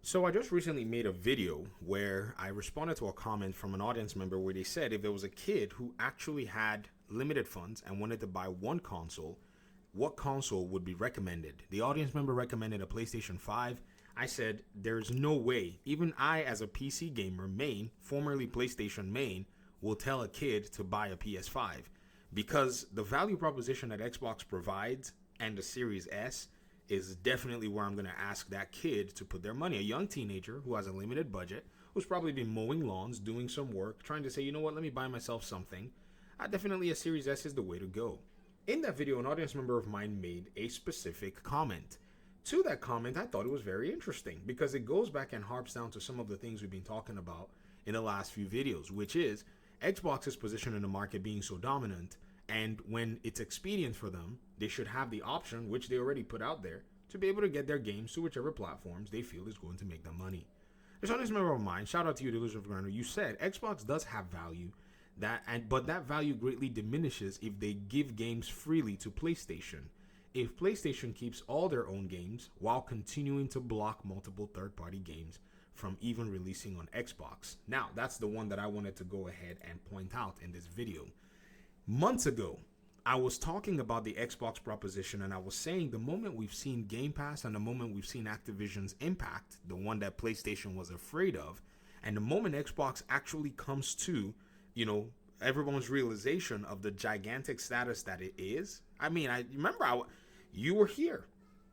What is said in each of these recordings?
So I just recently made a video where I responded to a comment from an audience member where they said if there was a kid who actually had limited funds and wanted to buy one console, what console would be recommended? The audience member recommended a PlayStation 5. I said there's no way, even I as a PC gamer main, formerly PlayStation main, will tell a kid to buy a PS5 because the value proposition that Xbox provides and the Series S is definitely where I'm going to ask that kid to put their money. A young teenager who has a limited budget, who's probably been mowing lawns, doing some work, trying to say, you know what, let me buy myself something. Definitely a Series S is the way to go. In that video, an audience member of mine made a specific comment. To that comment, I thought it was very interesting because it goes back and harps down to some of the things we've been talking about in the last few videos, which is Xbox's position in the market being so dominant. And when it's expedient for them, they should have the option, which they already put out there, to be able to get their games to whichever platforms they feel is going to make them money. There's an honest member of mine, shout out to you, the Illusion of Grandeur. You said Xbox does have value, but that value greatly diminishes if they give games freely to PlayStation. If PlayStation keeps all their own games while continuing to block multiple third-party games from even releasing on Xbox. Now, that's the one that I wanted to go ahead and point out in this video. Months ago, I was talking about the Xbox proposition and I was saying the moment we've seen Game Pass and the moment we've seen Activision's impact, the one that PlayStation was afraid of, and the moment Xbox actually comes to, everyone's realization of the gigantic status that it is. I mean, I remember you were here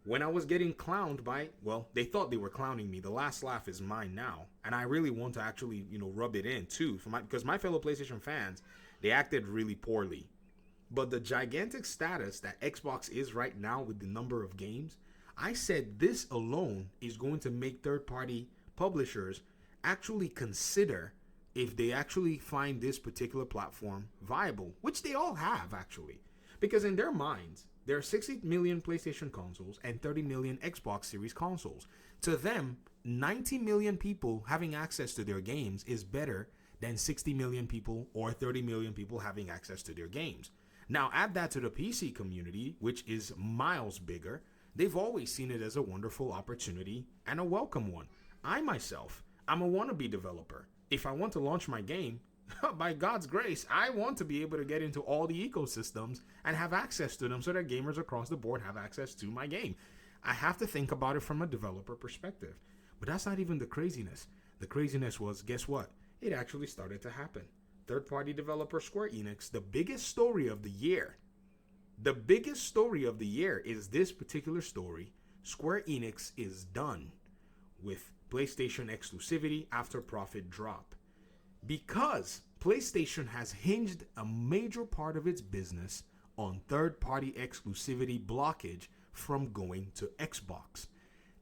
when I was getting clowned by, they thought they were clowning me. The last laugh is mine now. And I really want to actually, rub it in too, because my fellow PlayStation fans, they acted really poorly. But the gigantic status that Xbox is right now with the number of games, I said this alone is going to make third-party publishers actually consider if they actually find this particular platform viable, which they all have actually. Because in their minds, there are 60 million PlayStation consoles and 30 million Xbox Series consoles. To them, 90 million people having access to their games is better than 60 million people or 30 million people having access to their games. Now, add that to the PC community, which is miles bigger. They've always seen it as a wonderful opportunity and a welcome one. I myself, I'm a wannabe developer. If I want to launch my game, by God's grace, I want to be able to get into all the ecosystems and have access to them so that gamers across the board have access to my game. I have to think about it from a developer perspective. But that's not even the craziness. The craziness was, guess what? It actually started to happen. Third-party developer Square Enix, the biggest story of the year. The biggest story of the year is this particular story. Square Enix is done with PlayStation exclusivity after profit drop. Because PlayStation has hinged a major part of its business on third-party exclusivity blockage from going to Xbox.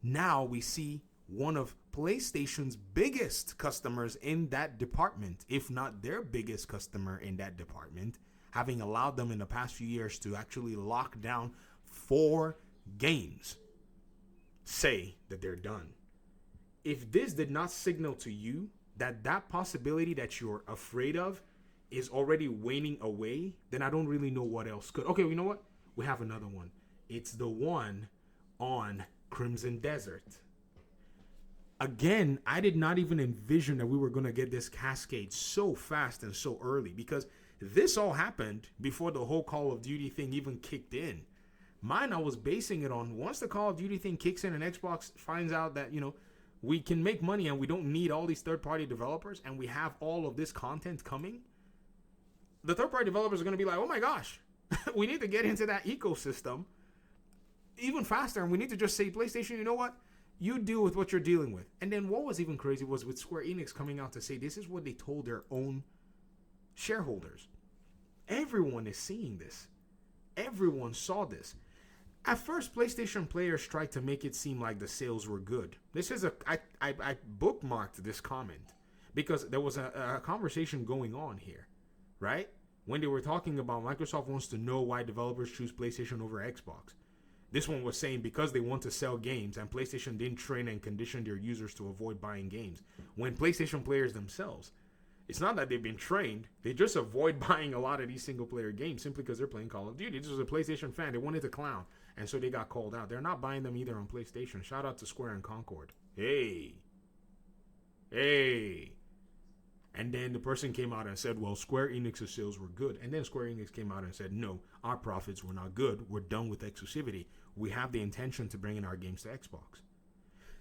Now we see one of PlayStation's biggest customers in that department, if not their biggest customer in that department, having allowed them in the past few years to actually lock down 4 games, say that they're done. If this did not signal to you that possibility that you're afraid of is already waning away, then I don't really know what else could. Okay, you know what? We have another one. It's the one on Crimson Desert. Again, I did not even envision that we were going to get this cascade so fast and so early because this all happened before the whole Call of Duty thing even kicked in. Mine, I was basing it on once the Call of Duty thing kicks in and Xbox finds out that, we can make money and we don't need all these third-party developers and we have all of this content coming, the third-party developers are going to be like, oh my gosh, we need to get into that ecosystem even faster and we need to just say, PlayStation, you know what? You deal with what you're dealing with. And then what was even crazy was with Square Enix coming out to say this is what they told their own shareholders. Everyone is seeing this. Everyone saw this. At first, PlayStation players tried to make it seem like the sales were good. I bookmarked this comment because there was a conversation going on here, right? When they were talking about Microsoft wants to know why developers choose PlayStation over Xbox. This one was saying because they want to sell games and PlayStation didn't train and condition their users to avoid buying games. When PlayStation players themselves, it's not that they've been trained. They just avoid buying a lot of these single-player games simply because they're playing Call of Duty. This was a PlayStation fan. They wanted to clown, and so they got called out. They're not buying them either on PlayStation. Shout out to Square and Concord. Hey. Hey. And then the person came out and said, well, Square Enix's sales were good. And then Square Enix came out and said, no, our profits were not good. We're done with exclusivity. We have the intention to bring in our games to Xbox.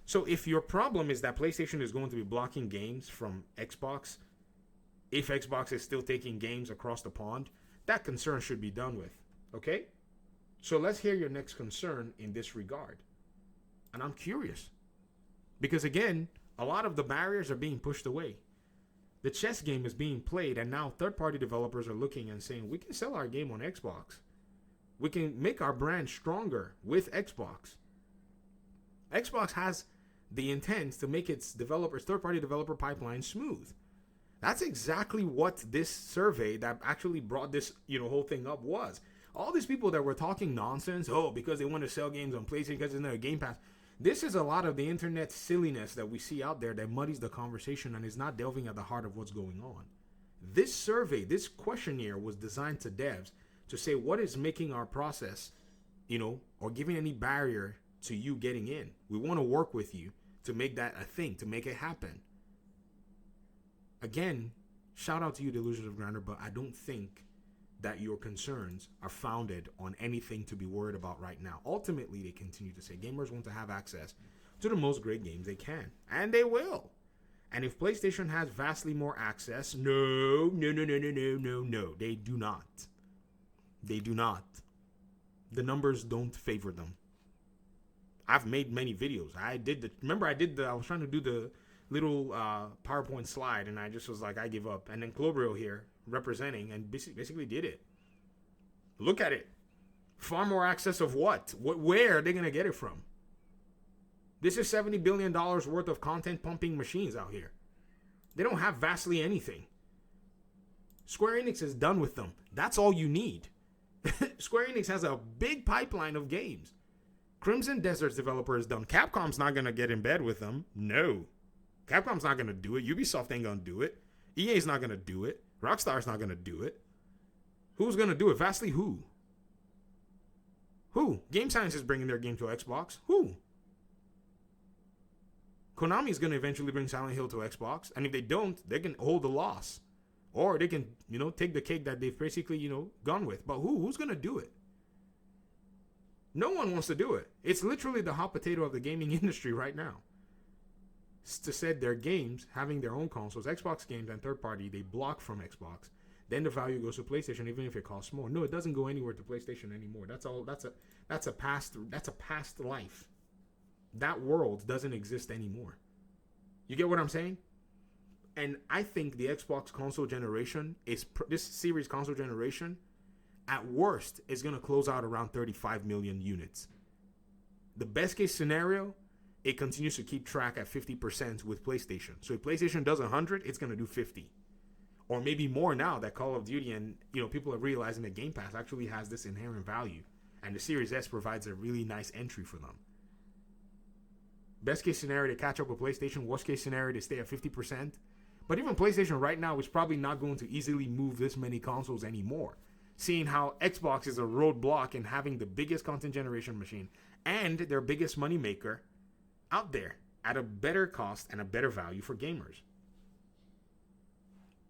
So if your problem is that PlayStation is going to be blocking games from Xbox, if Xbox is still taking games across the pond, that concern should be done with. Okay? So let's hear your next concern in this regard. And I'm curious. Because again, a lot of the barriers are being pushed away. The chess game is being played, and now third-party developers are looking and saying, we can sell our game on Xbox. We can make our brand stronger with Xbox. Xbox has the intent to make its third-party developer pipeline smooth. That's exactly what this survey that actually brought this, whole thing up was. All these people that were talking nonsense, because they want to sell games on PlayStation because there's no Game Pass. This is a lot of the internet silliness that we see out there that muddies the conversation and is not delving at the heart of what's going on. This survey, this questionnaire was designed to devs to say what is making our process, or giving any barrier to you getting in. We want to work with you to make that a thing, to make it happen. Again, shout out to you, Delusions of Grandeur, but I don't think that your concerns are founded on anything to be worried about right now. Ultimately, they continue to say gamers want to have access to the most great games they can, and they will. And if PlayStation has vastly more access, no, they do not. They do not. The numbers don't favor them. I've made many videos. I was trying to do the little PowerPoint slide, and I just was like, I give up. And then Clobrio here, representing, and basically did it. Look at it. Far more access of what? Where are they going to get it from? This is $70 billion worth of content pumping machines out here. They don't have vastly anything. Square Enix is done with them. That's all you need. Square Enix has a big pipeline of games. Crimson Desert's developer is done. Capcom's not going to get in bed with them. No. Capcom's not going to do it. Ubisoft ain't going to do it. EA's not going to do it. Rockstar's not going to do it. Who's going to do it? Vastly who? Who? Game Science is bringing their game to Xbox. Who? Konami's going to eventually bring Silent Hill to Xbox. And if they don't, they can hold the loss. Or they can, take the cake that they've basically, gone with. But who's going to do it? No one wants to do it. It's literally the hot potato of the gaming industry right now. To said their games, having their own consoles, Xbox games and third party, they block from Xbox. Then the value goes to PlayStation, even if it costs more. No, it doesn't go anywhere to PlayStation anymore. That's a past life. That world doesn't exist anymore. You get what I'm saying? And I think the Xbox console generation this series console generation, at worst, is going to close out around 35 million units. The best case scenario, it continues to keep track at 50% with PlayStation. So if PlayStation does 100, it's going to do 50. Or maybe more now that Call of Duty and people are realizing that Game Pass actually has this inherent value. And the Series S provides a really nice entry for them. Best case scenario, they catch up with PlayStation. Worst case scenario, they stay at 50%. But even PlayStation right now is probably not going to easily move this many consoles anymore. Seeing how Xbox is a roadblock in having the biggest content generation machine and their biggest moneymaker out there at a better cost and a better value for gamers.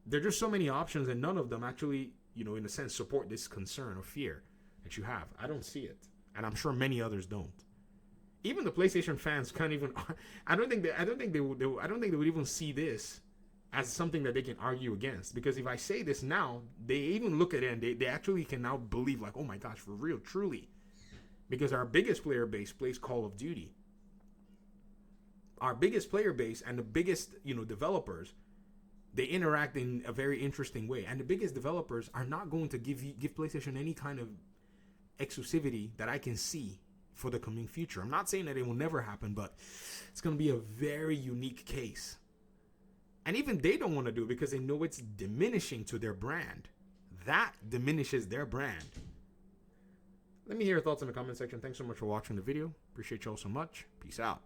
There are just so many options, and none of them actually, in a sense, support this concern or fear that you have. I don't see it, and I'm sure many others don't. Even the PlayStation fans can't even. I don't think they would even see this as something that they can argue against. Because if I say this now, they even look at it and they actually can now believe, like, oh my gosh, for real, truly. Because our biggest player base plays Call of Duty. Our biggest player base and the biggest, developers, they interact in a very interesting way. And the biggest developers are not going to give PlayStation any kind of exclusivity that I can see for the coming future. I'm not saying that it will never happen, but it's going to be a very unique case. And even they don't want to do it because they know it's diminishing to their brand. That diminishes their brand. Let me hear your thoughts in the comment section. Thanks so much for watching the video. Appreciate y'all so much. Peace out.